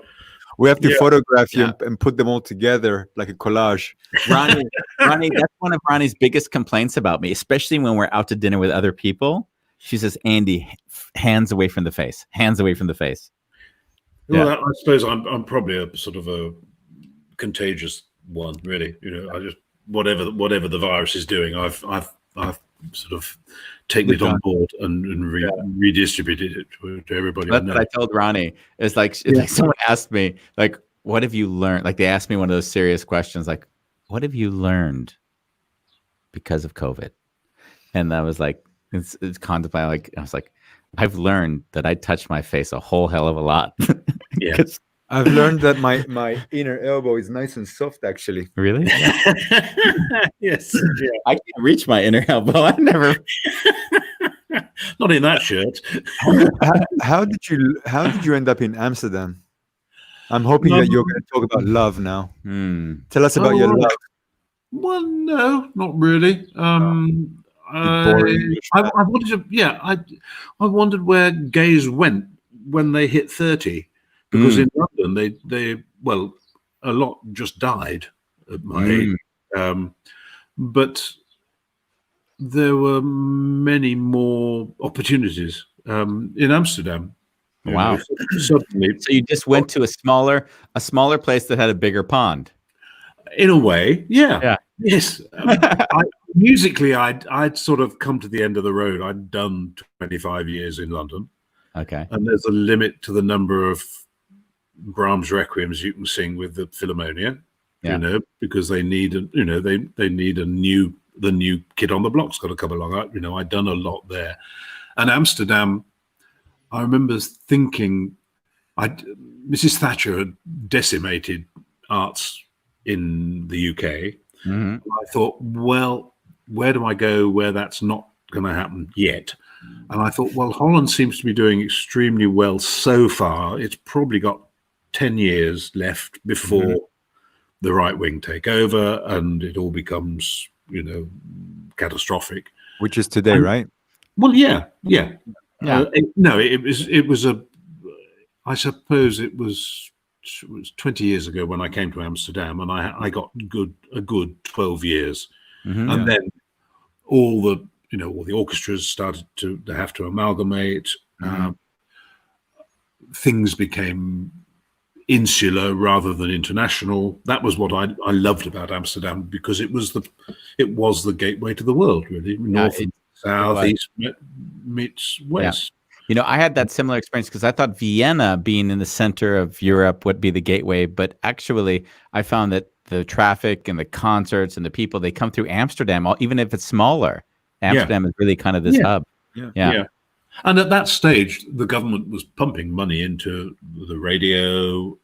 We have to photograph you Yeah. and put them all together like a collage. Ronnie, that's one of Ronnie's biggest complaints about me, especially when we're out to dinner with other people. She says, "Andy, hands away from the face. Hands away from the face." Well, I suppose I'm probably a sort of a contagious one, really. I just whatever the virus is doing, I've sort of taken it on board and redistributed it to everybody. That's what I told Ronnie. It's like someone asked me, like, "What have you learned?" Like they asked me one of those serious questions, like, "What have you learned because of COVID?" And I was like, it's contemplating. Like I was like, I've learned that I touch my face a whole hell of a lot. Yeah. I've learned that my inner elbow is nice and soft, actually. Really? Yes. Yeah. I can't reach my inner elbow. I never. Not in that shirt. How did you end up in Amsterdam? I'm hoping that you're going to talk about love now. Tell us about your love. Well, no, not really. I wanted to. Yeah, I wondered where gays went when they hit 30, because in London they a lot just died at my age, but there were many more opportunities in Amsterdam. Wow! Suddenly, So you just went to a smaller place that had a bigger pond. in a way, yeah. Yes. Musically, I'd sort of come to the end of the road. I'd done 25 years in London. Okay. And there's a limit to the number of Brahms requiems you can sing with the Philharmonia, because they need, they need the new kid on the block's got to come along. I'd done a lot there. And Amsterdam, I remember thinking, Mrs. Thatcher had decimated arts in the UK. I thought, well, where do I go where that's not going to happen yet? And I thought, well, Holland seems to be doing extremely well so far. It's probably got 10 years left before the right wing take over and it all becomes, catastrophic. Which is today, right? Well, yeah. I suppose it was 20 years ago when I came to Amsterdam, and I got a good 12 years. And then all the orchestras started to have to amalgamate. Things became insular rather than international. That was what I loved about Amsterdam, because it was the gateway to the world, really. North and south, east meets west. I had that similar experience because I thought Vienna, being in the center of Europe, would be the gateway. But actually, I found that the traffic and the concerts and the people, they come through Amsterdam, even if it's smaller. Amsterdam is really kind of this hub. Yeah. And at that stage, the government was pumping money into the radio.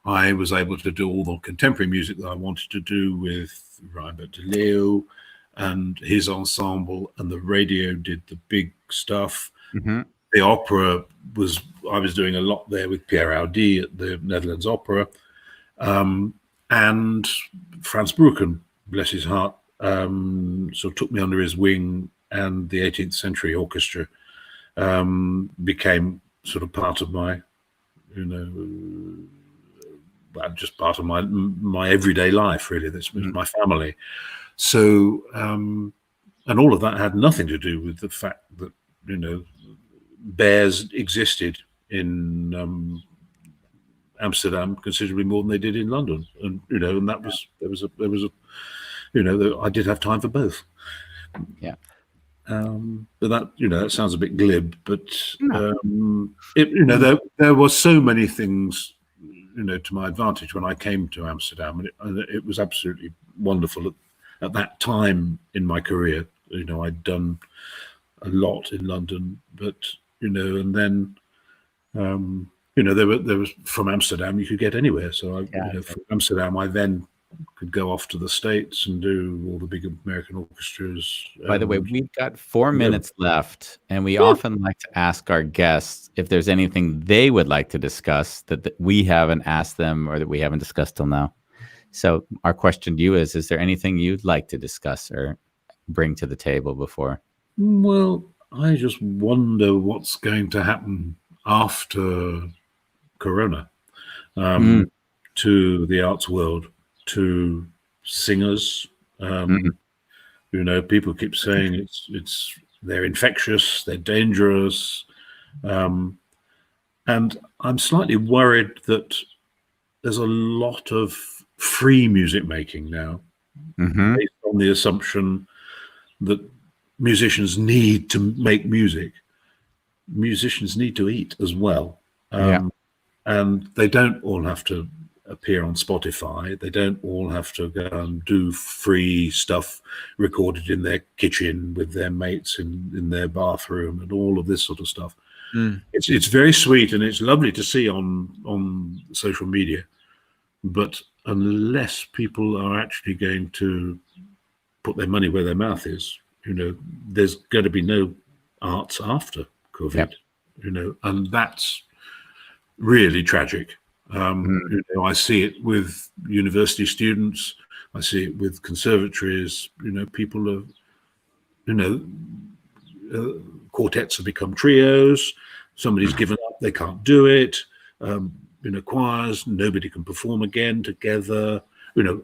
I was able to do all the contemporary music that I wanted to do with Robert de Leo and his ensemble, and the radio did the big stuff. The opera I was doing a lot there with Pierre Audi at the Netherlands Opera. And Frans Brucken, bless his heart, so took me under his wing, and the 18th Century Orchestra became sort of part of my, just part of my everyday life, really. This was my family. So, and all of that had nothing to do with the fact that, bears existed in Amsterdam considerably more than they did in London, and and that was there was a I did have time for both. Yeah. But that that sounds a bit glib, but there were so many things to my advantage when I came to Amsterdam, and it was absolutely wonderful at that time in my career. I'd done a lot in London, but and then there was from Amsterdam you could get anywhere. So from Amsterdam I then could go off to the States and do all the big American orchestras. By the way, we've got 4 minutes left, and we often like to ask our guests if there's anything they would like to discuss that we haven't asked them or that we haven't discussed till now. So our question to you is there anything you'd like to discuss or bring to the table before? Well, I just wonder what's going to happen after Corona to the arts world, to singers. People keep saying they're infectious, they're dangerous, and I'm slightly worried that there's a lot of free music making now, based on the assumption that musicians need to make music. Musicians need to eat as well, and they don't all have to appear on Spotify. They don't all have to go and do free stuff recorded in their kitchen with their mates in their bathroom and all of this sort of stuff. It's very sweet and it's lovely to see on social media, but unless people are actually going to put their money where their mouth is, there's going to be no arts after COVID, and that's really tragic. I see it with university students. I see it with conservatories. People are, quartets have become trios. Somebody's given up; they can't do it. Choirs, nobody can perform again together.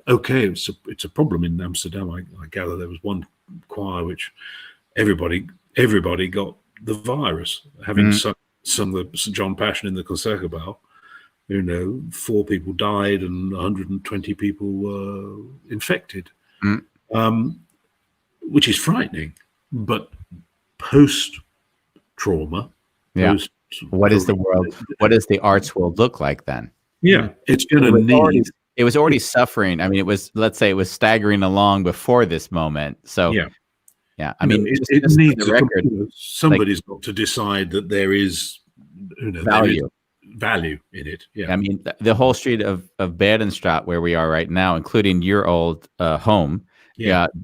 Okay, it's a problem in Amsterdam. I gather there was one choir which everybody got the virus, having sung the St. John Passion in the Concertgebouw. 4 people died and 120 people were infected, which is frightening. But post-trauma, what does the arts world look like then? It's going to need. It was already suffering. I mean, let's say it was staggering along before this moment. So I mean, it needs a record. Somebody's got to decide that there is value in it. I mean, the whole street of Badenstraat where we are right now, including your old home,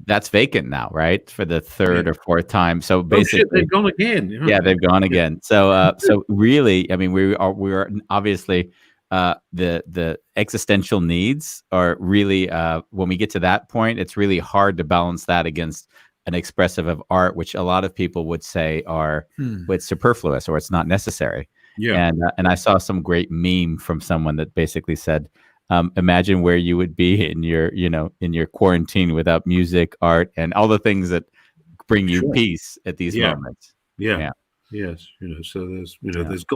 that's vacant now, right? For the third or fourth time. So basically, they've gone again. They've gone again. So, so really, I mean, we are obviously the existential needs are really when we get to that point, it's really hard to balance that against an expressive of art, which a lot of people would say are it's superfluous or it's not necessary. And I saw some great meme from someone that basically said, imagine where you would be in your quarantine without music, art, and all the things that bring you peace at these moments. Yes, so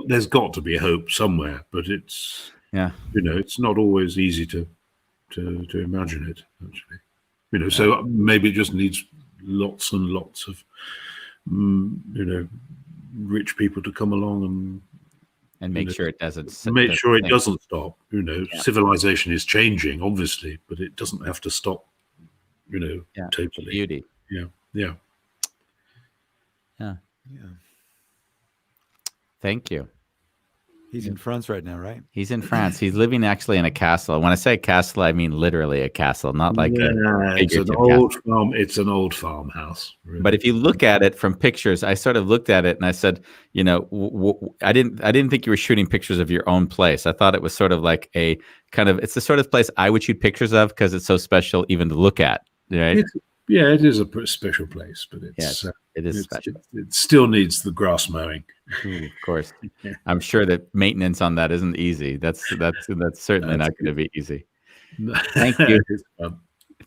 there's got to be hope somewhere, but it's it's not always easy to imagine it actually. So maybe it just needs lots and lots of rich people to come along and and make sure it doesn't. Make sure it sink. doesn't stop. Civilization is changing, obviously, but it doesn't have to stop. Totally. Beauty. Yeah. Yeah. Thank you. He's in France right now, right? He's in France. He's living actually in a castle. When I say castle, I mean literally a castle, not like it's an old farm. It's an old farmhouse. Really. But if you look at it from pictures, I sort of looked at it and I said, I didn't think you were shooting pictures of your own place. I thought it was sort of like a kind of, it's the sort of place I would shoot pictures of because it's so special even to look at. Right? It is a special place, but it is special. It still needs the grass mowing. Of course. I'm sure that maintenance on that isn't easy. That's certainly not going to be easy. Thank you.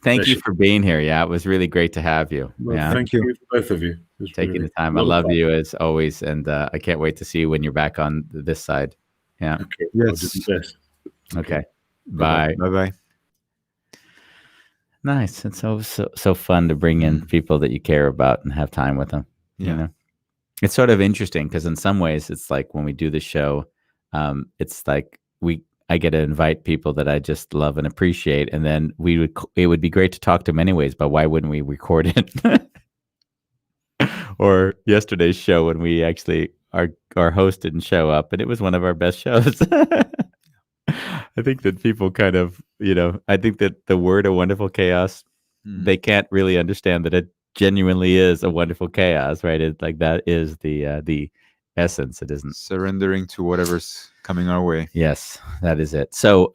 Thank you for being here. Yeah, it was really great to have you. Well, yeah. Thank you for both of you. Taking the time. I love you as always, and I can't wait to see you when you're back on this side. Yeah. Okay. Yes. Okay. Bye. Bye. Nice. It's so fun to bring in people that you care about and have time with them. Yeah. It's sort of interesting because in some ways it's like when we do the show, it's like I get to invite people that I just love and appreciate, and then it would be great to talk to them anyways, but why wouldn't we record it? Or yesterday's show when we actually our host didn't show up, and it was one of our best shows. I think that people kind of, I think that the word "a wonderful chaos," they can't really understand that it genuinely is a wonderful chaos, right? It's like that is the essence. It isn't surrendering to whatever's coming our way. Yes, that is it. So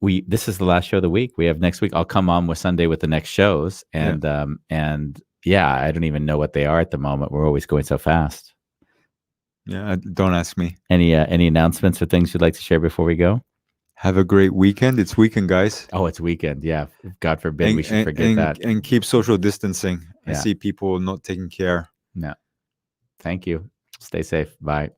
this is the last show of the week. We have next week. I'll come on with Sunday with the next shows, and I don't even know what they are at the moment. We're always going so fast. Yeah, don't ask me. Any announcements or things you'd like to share before we go? Have a great weekend. It's weekend, guys. Oh, it's weekend. Yeah. God forbid we should forget that. And keep social distancing. Yeah. I see people not taking care. No. Thank you. Stay safe. Bye.